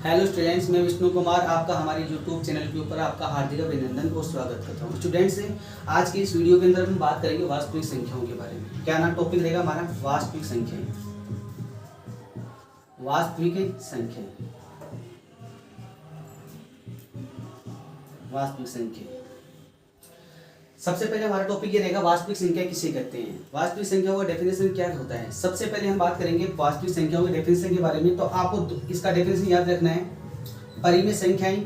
Hello students, मैं विष्णु कुमार आपका हमारे यूट्यूब चैनल के ऊपर आपका हार्दिक अभिनंदन और स्वागत करता हूँ। स्टूडेंट्स, आज की इस वीडियो के अंदर हम बात करेंगे वास्तविक संख्याओं के बारे में। क्या नाम टॉपिक रहेगा हमारा? वास्तविक संख्याएं। वास्तविक संख्या, वास्तविक संख्या। सबसे पहले हमारा टॉपिक ये रहेगा वास्तविक संख्या किसे कहते हैं। वास्तविक संख्याओं का डेफिनेशन क्या होता है। सबसे पहले हम बात करेंगे वास्तविक संख्याओं के डेफिनेशन के बारे में। तो आपको इसका डेफिनेशन याद रखना है। परिमेय संख्याएं,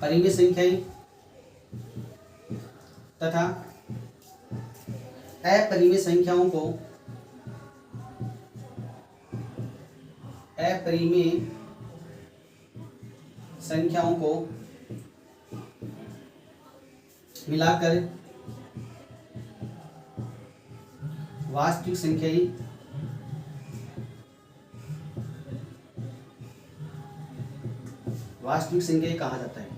परिमेय संख्याएं तथा अपरिमेय संख्याओं को अपरिमेय संख्याओं को मिलाकर वास्तविक संख्याएं वास्तविक संख्याएं कहा जाता है।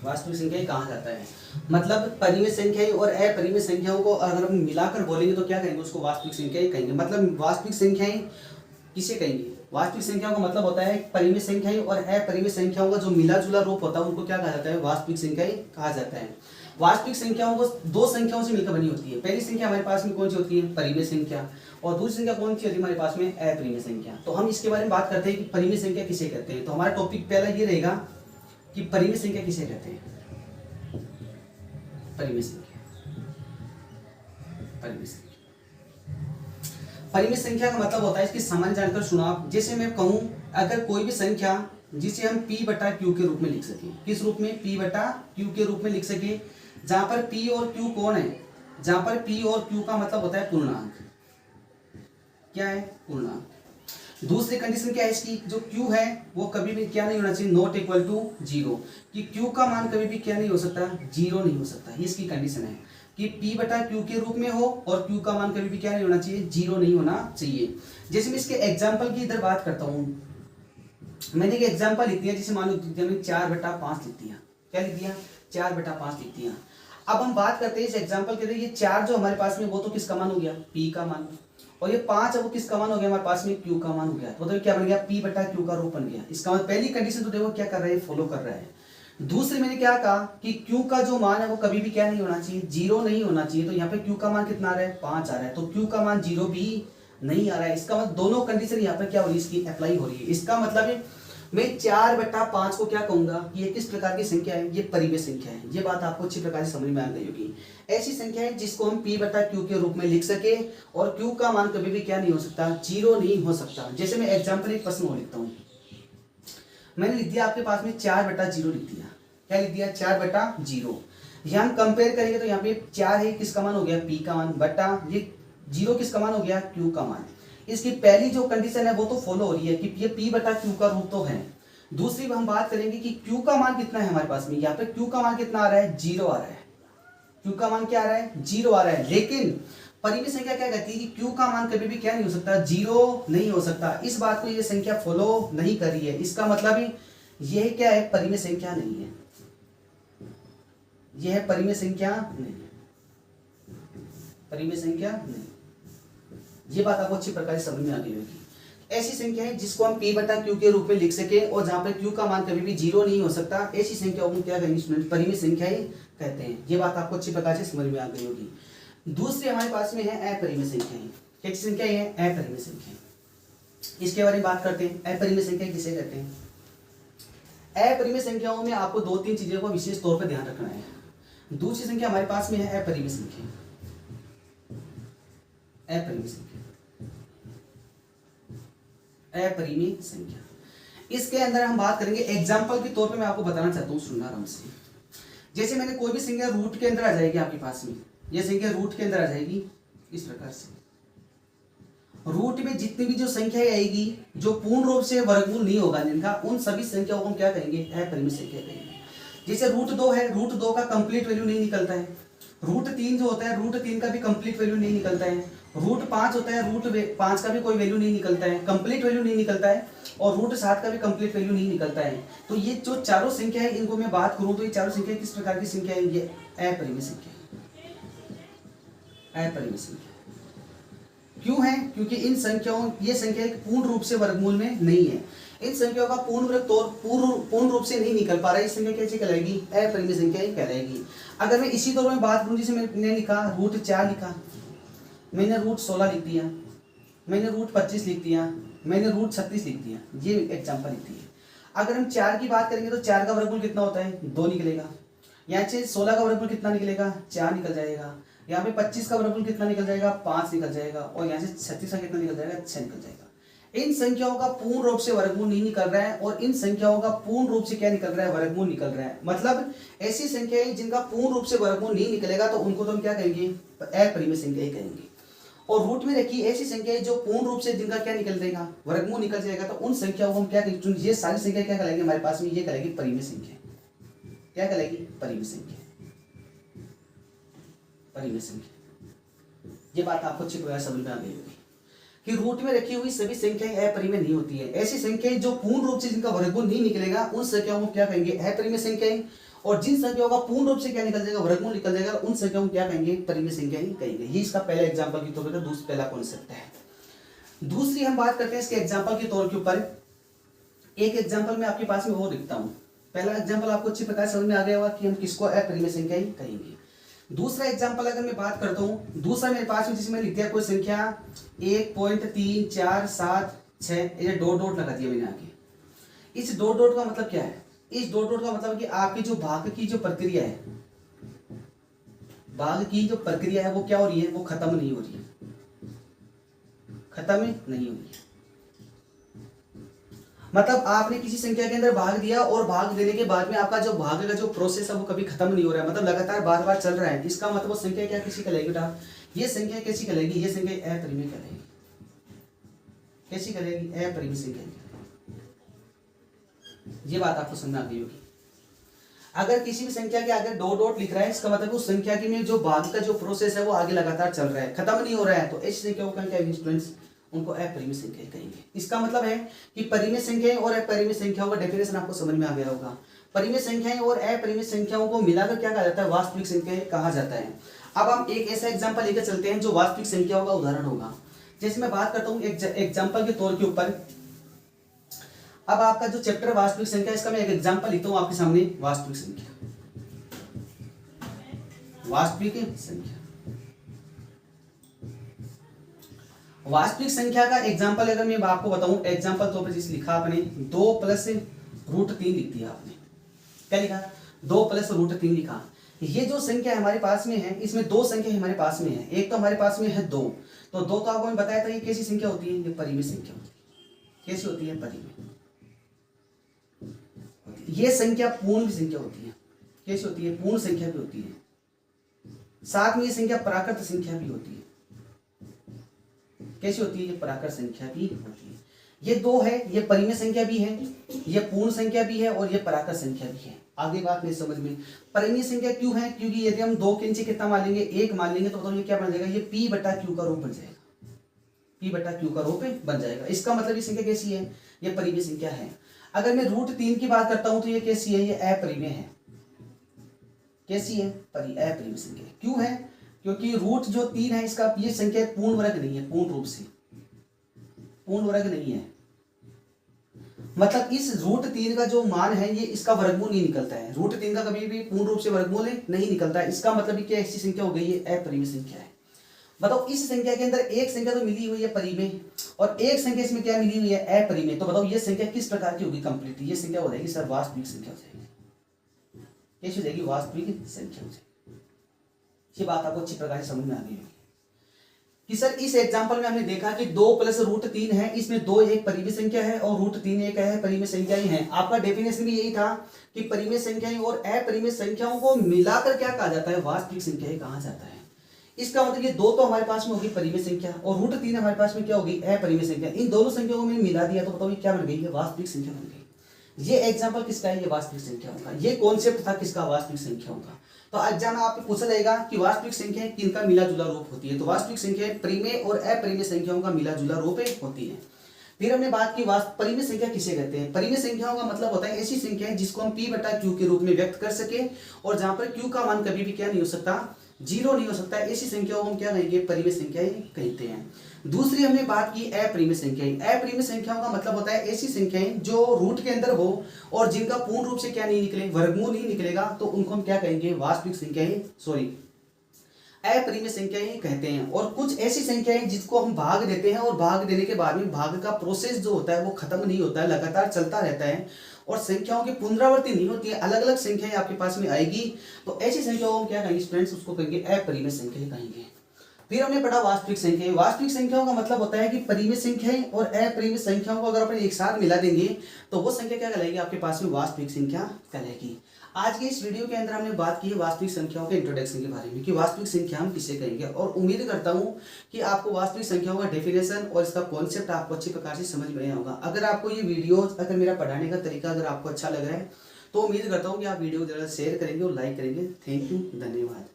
वास्तविक संख्याएं कहा जाता है मतलब परिमेय संख्याएं और अपरिमेय संख्याओं को अगर हम मिलाकर बोलेंगे तो क्या कहेंगे? उसको वास्तविक संख्याएं कहेंगे। मतलब वास्तविक संख्याएं किसे कहेंगे? वास्तविक संख्याओं का मतलब होता है परिमेय संख्याएं और अपरिमेय संख्याओं का जो मिला जुला रूप होता है उनको क्या कहा जाता है? वास्तविक संख्याएं कहा जाता है। वास्तविक संख्याओं को दो संख्याओं से मिलकर बनी होती है। पहली संख्या हमारे पास में कौन सी होती है? परिमेय संख्या। और दूसरी संख्या कौन सी होती है हमारे पास में? अपरिमेय संख्या। तो हम इसके बारे में बात करते हैं कि परिमेय संख्या किसे कहते हैं। तो हमारा टॉपिक पहला ये रहेगा कि परिमेय संख्या किसे कहते हैं। परिमेय संख्या, परिमेय संख्या। परिमेय संख्या का मतलब होता है इसकी सामान्य जानकर सुनो आप। जैसे मैं कहूं अगर कोई भी संख्या जिसे हम p बटा q के रूप में लिख सके। किस रूप में? p बटा q के रूप में लिख सके। जहां पर p और q कौन है? जहां पर p और q का मतलब होता है पूर्णांक। क्या है? पूर्णांक। दूसरी कंडीशन क्या है इसकी? जो q है वो कभी भी क्या नहीं होना चाहिए? Not equal to 0। कि q का मान कभी भी क्या नहीं हो सकता? 0 नहीं हो सकता। ये इसकी कंडीशन है कि p बटा q के रूप में हो और q का मान कभी भी क्या नहीं होना चाहिए? 0 नहीं होना चाहिए। जैसे मैं इसके एग्जाम्पल की इधर बात करता हूँ। मैंने एक एग्जाम्पल लिख दिया, जैसे मान लो 4/5 लिख दिया। क्या लिख दिया? 4/5 लिख दिया। अब हम बात करते हैं इस एग्जाम्पल के लिए। ये 4 जो हमारे पास में वो तो किसका मान हो गया? p का मान। और ये 5 है वो किसका मान हो गया हमारे पास में? q का मान हो गया। तो क्या बन गया? p बटा q का रूप बन गया। इसका मतलब पहली कंडीशन तो देखो क्या कर रहा है? फॉलो कर रहा है। दूसरी मैंने क्या कहा कि q का जो मान है वो कभी भी क्या नहीं होना चाहिए? 0 नहीं होना चाहिए। तो यहाँ पे q का मान कितना आ रहा है? 5 आ रहा है। तो q का मान 0 भी नहीं आ रहा है। इसका मतलब दोनों कंडीशन यहाँ पर क्या हो रही है? इसकी अप्लाई हो रही है। इसका मतलब है मैं 4/5 को क्या कहूंगा? ये किस प्रकार की संख्या है? ये परिमेय संख्या है। ये बात आपको अच्छी प्रकार से समझ में आ गई होगी। ऐसी संख्या है जिसको हम p बटा q के रूप में लिख सके और q का मान कभी भी क्या नहीं हो सकता? 0 नहीं हो सकता। जैसे मैं एग्जाम्पल एक प्रश्न और लिखता हूँ। मैंने लिख दिया आपके पास में 4/0 लिख दिया। क्या लिख दिया? 4/0। यहाँ हम कंपेयर करेंगे तो यहाँ पे 4 है, किसका मान हो गया? p का मान, बटा ये 0 किसका मान हो गया? q का मान। इसकी पहली जो कंडीशन है वो तो फॉलो हो रही है कि ये p बटा q का रूप तो है। दूसरी हम बात करेंगे कि q का मान कितना है हमारे पास में। यहाँ पे q का मान कितना आ रहा है? 0 आ रहा है। q का मान क्या आ रहा है? 0 आ रहा है। लेकिन परिमेय संख्या क्या कहती है कि q का मान कभी भी क्या नहीं हो सकता? 0 नहीं हो सकता। इस बात को ये संख्या फॉलो नहीं कर रही है। इसका मतलब यह क्या है? परिमेय संख्या नहीं है। यह परिमेय संख्या नहीं है। परिमेय संख्या नहीं। ये बात आपको अच्छी प्रकार से समझ में आ गई होगी। ऐसी संख्या है जिसको हम p बटा q के रूप में लिख सके और जहां पर q का मान कभी भी 0 नहीं हो सकता। ऐसी संख्या को क्या कहेंगे स्टूडेंट? परिमेय संख्याएं कहते हैं। ये बात आपको अच्छी प्रकार से समझ में आ गई होगी। दूसरी हमारे पास में है अपरिमेय संख्याएं। कैसी संख्या है? अपरिमेय संख्या। इसके बारे में बात करते हैं। अपरिमेय संख्या किसे कहते हैं? अपरिमेय संख्याओं में आपको 2-3 चीजों को विशेष तौर पर ध्यान रखना है। दूसरी संख्या हमारे पास में है अपरिमेय संख्या। अपरिमेय संख्या, अपरिमेय संख्या। इसके अंदर हम बात करेंगे एग्जाम्पल के तौर पे। मैं आपको बताना चाहता हूँ सुनना आराम से। जैसे मैंने कोई भी संख्या रूट के अंदर आ जाएगी आपके पास में। यह संख्या रूट के अंदर आ जाएगी इस प्रकार से। रूट में जितनी भी जो संख्या आएगी जो पूर्ण रूप से वर्गमूल नहीं होगा जिनका, उन सभी संख्याओं को हम क्या कहेंगे? अपरिमेय संख्या कहेंगे। जैसे रूट 2 है, रूट 2 का कंप्लीट वैल्यू नहीं निकलता है। रूट 3 जो होता है, रूट 3 का भी कंप्लीट वैल्यू नहीं निकलता है। रूट 5 होता है, रूट 5 का भी कोई वैल्यू नहीं निकलता है, कंप्लीट वैल्यू नहीं निकलता है। और रूट 7 का भी कंप्लीट वैल्यू नहीं निकलता है। तो ये जो चारों संख्या है इनको मैं बात करूं तो ये चारों संख्या किस प्रकार की संख्या है? ये अपरिमेय संख्या है। अपरिमेय संख्या। क्यों है? क्योंकि इन संख्याओं, ये संख्या एक पूर्ण रूप से वर्गमूल में नहीं है। इन संख्याओं का पूर्ण रूप से नहीं निकल पा रहा है, इस संख्या कैसे कहलाएगी? अपरिमेय संख्या ही कहलाएगी। अगर मैं इसी तौर में बात करूं, जैसे मैंने लिखा √4 लिखा, मैंने √16 लिख दिया, मैंने √25 लिख दिया, मैंने √36 लिख दिया, ये एग्जाम्पल लिख दिए। अगर हम 4 की बात करेंगे तो 4 का वर्गमूल कितना होता है? 2 निकलेगा। यहाँ से 16 का वर्गमूल कितना निकलेगा? 4 निकल जाएगा। यहाँ पे 25 का वर्गमूल कितना निकल जाएगा? 5 निकल जाएगा। और यहाँ से 36 का कितना निकल जाएगा? 6 निकल जाएगा। इन संख्याओं का पूर्ण रूप से वर्गमूल नहीं निकल रहा है, और इन संख्याओं का पूर्ण रूप से क्या निकल रहा है? वर्गमूल निकल रहा है। मतलब ऐसी संख्याएं जिनका पूर्ण रूप से वर्गमूल नहीं निकलेगा तो उनको तो हम क्या कहेंगे? अपरिमेय संख्या ही कहेंगे। और रूट में रखी ऐसी संख्याएं जो पूर्ण रूप से जिनका क्या निकल जाएगा? वर्गमूल निकल जाएगा, तो उन संख्याओं को हम क्या कहेंगे? ये सारी संख्या क्या कहलाएगी हमारे पास में? ये कहलाएगी परिमेय संख्या। क्या कहलाएगी? परिमेय संख्या। परिमेय संख्या। ये बात आपको अच्छी तरह समझ में आ गई होगी कि रूट में रखी हुई सभी संख्याएं अपरिमेय नहीं होती है। ऐसी संख्याएं जो पूर्ण रूप से जिनका वर्गमूल नहीं निकलेगा उन संख्याओं को क्या कहेंगे? अपरिमेय संख्याएं। और जिन संख्याओं का पूर्ण रूप से क्या निकल जाएगा? वर्गमूल निकल जाएगा, उन संख्याओं को क्या कहेंगे? परिमेय संख्या ही कहेंगे। ये इसका पहला एग्जाम्पल के तौर पर पहला कॉन्सेप्ट है। दूसरी हम बात करते हैं इसके एग्जाम्पल के तौर के ऊपर। एक एग्जाम्पल में आपके पास में वो लिखता हूँ। पहला एग्जाम्पल आपको अच्छी प्रकार समझ में आ गया होगा कि हम किसको अपरिमेय संख्या ही कहेंगे। दूसरा एग्जाम्पल अगर मैं बात करता हूँ, दूसरा मेरे पास में जिसमें लिख दिया कोई संख्या 1.3476, ये डॉट डॉट लगा दिया मैंने आगे। इस डॉट डॉट का मतलब क्या है? इस डॉट डॉट का मतलब कि आपकी जो भाग की जो प्रक्रिया है, भाग की जो प्रक्रिया है वो क्या हो रही है? वो खत्म नहीं हो रही है, खत्म नहीं हो रही है। मतलब आपने किसी संख्या के अंदर भाग दिया और भाग देने के बाद में आपका जो भाग का जो प्रोसेस है वो कभी खत्म नहीं हो रहा है, मतलब लगातार बार बार चल रहा है। इसका मतलब वो संख्या क्या कैसी कहलाएगी बेटा? ये संख्या कैसी कहलाएगी? ये संख्या अपरिमेय कहलाएगी। कैसी कहलाएगी? अपरिमेय संख्या। ये बात आपको समझ आ गई होगी। अगर किसी भी संख्या के आगे डॉट डॉट लिख रहा है, इसका मतलब उस संख्या की में जो भाग का जो प्रोसेस है वो आगे लगातार चल रहा है, खत्म नहीं हो रहा है, तो ऐसी संख्याओं का क्या स्टूडेंट्स? उनको अपरिमेय संख्या कहेंगे। इसका मतलब है कि परिमेय संख्याएं और अपरिमेय संख्याओं का डेफिनेशन आपको समझ में आ गया होगा। परिमेय संख्याएं और अपरिमेय संख्याओं को मिलाकर क्या कहा जाता है? वास्तविक संख्याएं कहा जाता है। अब हम एक ऐसा एग्जांपल लेकर चलते हैं जो वास्तविक संख्याओं का उदाहरण होगा। जैसे मैं बात करता हूँ एग्जाम्पल के तौर के ऊपर। अब आपका जो चैप्टर वास्तविक संख्या, इसका मैं एक एग्जाम्पल लिखता हूँ आपके सामने। वास्तविक संख्या, वास्तविक संख्या। वास्तविक संख्या का एग्जाम्पल अगर मैं आपको बताऊं, एग्जाम्पल तो जिस लिखा आपने 2 + √3 लिख दिया आपने। क्या लिखा? 2 + √3 लिखा। ये जो संख्या हमारे पास में है, इसमें दो संख्या हमारे पास में है। एक तो हमारे पास में है 2, तो 2 तो आपको मैं बताया था ये कैसी संख्या होती है? ये परिमेय संख्या होती है। कैसी होती है? परिमेय। ये संख्या पूर्ण संख्या होती है। कैसी होती है? पूर्ण संख्या भी होती है। साथ में ये संख्या प्राकृत संख्या भी होती है। कैसी होती है? ये प्राकृत संख्या भी होती है। ये दो है, ये परिमेय संख्या भी है, ये पूर्ण संख्या भी है, और ये प्राकृत संख्या भी है। आगे बात नहीं समझ में। परिमेय संख्या क्यों है? क्योंकि यदि हम 2 के नीचे कितना मान लेंगे? 1 मान लेंगे, तो ये क्या बन जाएगा? ये P/Q का रूप बन जाएगा। P/Q का रूप बन जाएगा। इसका मतलब ये संख्या कैसी है? ये परिमेय संख्या है। अगर मैं √3 की बात करता हूं तो ये कैसी है? ये अपरिमेय है। कैसी है? अपरिमेय संख्या। क्यों है? क्योंकि रूट जो 3 है इसका, ये संख्या पूर्ण वर्ग नहीं है, पूर्ण रूप से पूर्ण वर्ग नहीं है। मतलब इस √3 का जो मान है ये इसका वर्गमूल नहीं निकलता है। √3 का कभी भी पूर्ण रूप से वर्गमूल नहीं निकलता है। इसका मतलब क्या ऐसी संख्या हो गई? ये अपरिमेय संख्या है। बताओ, इस संख्या के अंदर एक संख्या तो मिली हुई है परिमेय, और एक संख्या इसमें क्या मिली हुई है? अपरिमेय। तो बताओ ये संख्या किस प्रकार की होगी? कंप्लीट ये संख्या हो जाएगी सर वास्तविक संख्या हो जाएगी। कैसी हो जाएगी? वास्तविक संख्या हो जाएगी। ये बात आपको अच्छी प्रकार से समझ में आ गई होगी कि सर इस एग्जांपल में हमने देखा कि 2 + √3 है, इसमें 2 एक परिमेय संख्या है और √3 एक है परिमेय संख्या ही है। आपका डेफिनेशन भी यही था कि परिमेय संख्याएं और अपरिमेय संख्याओं को मिलाकर क्या कहा जाता है? वास्तविक संख्या कहा जाता है। इसका मतलब ये 2 तो हमारे पास में होगी परिमेय संख्या, और √3 हमारे पास में क्या होगी? अपरिमेय संख्या। इन दोनों संख्याओं में मिला दिया तो बताओ ये क्या बन गई? ये वास्तविक संख्या बन गई। ये एग्जाम्पल किसका है? ये वास्तविक संख्याओं का। ये कॉन्सेप्ट था किसका? वास्तविक संख्याओं का। तो एग्जाम में आपको पूछा जाएगा कि वास्तविक संख्या किनका मिला जुला रूप होती है? तो वास्तविक संख्या परिमेय और अपरिमेय संख्याओं का मिला जुला रूप होती है। फिर हमने बात की परिमेय संख्या किसे कहते हैं? परिमेय संख्याओं का मतलब होता है ऐसी संख्या जिसको हम P/Q के रूप में व्यक्त कर सके, और जहां पर Q का मान कभी भी क्या नहीं हो सकता? जीरो नहीं हो सकता। ऐसी संख्याओं को हम क्या कहेंगे, परिमेय संख्याएं कहते हैं। दूसरी हमने बात की अपरिमेय संख्याएं। अपरिमेय संख्याओं का मतलब होता है ऐसी संख्याएं जो रूट के अंदर हो और जिनका पूर्ण रूप से क्या नहीं निकले, वर्गमूल नहीं निकलेगा, तो उनको हम क्या कहेंगे, वास्तविक संख्याएं, सॉरी अपरिमेय संख्याएं कहते हैं। और कुछ ऐसी संख्याएं जिसको हम भाग देते हैं और भाग देने के बाद में भाग का प्रोसेस जो होता है वो खत्म नहीं होता है, लगातार चलता रहता है और संख्याओं की पुनरावृत्ति नहीं होती है, अलग अलग संख्याएं आपके पास में आएगी, तो ऐसी संख्याओं को हम क्या कहेंगे स्टूडेंट्स, उसको कहेंगे अपरिमेय संख्याएं कहेंगे। फिर हमने पढ़ा वास्तविक संख्याएं। वास्तविक संख्याओं का मतलब होता है कि परिमेय संख्याएं और अपरिमेय संख्याओं को अगर अपन एक साथ मिला देंगे तो वो संख्या क्या कहलाएगी, आपके पास में वास्तविक संख्या कहलाएगी। आज के इस वीडियो के अंदर हमने बात की है वास्तविक संख्याओं के इंट्रोडक्शन के बारे में कि वास्तविक संख्या हम किसे कहेंगे, और उम्मीद करता हूं कि आपको वास्तविक संख्याओं का डेफिनेशन और इसका कॉन्सेप्ट आपको अच्छी प्रकार से समझ में आया होगा। अगर आपको ये वीडियो, अगर मेरा पढ़ाने का तरीका अगर आपको अच्छा लग रहा है तो उम्मीद करता हूँ कि आप वीडियो को ज़रा शेयर करेंगे और लाइक करेंगे। थैंक यू, धन्यवाद।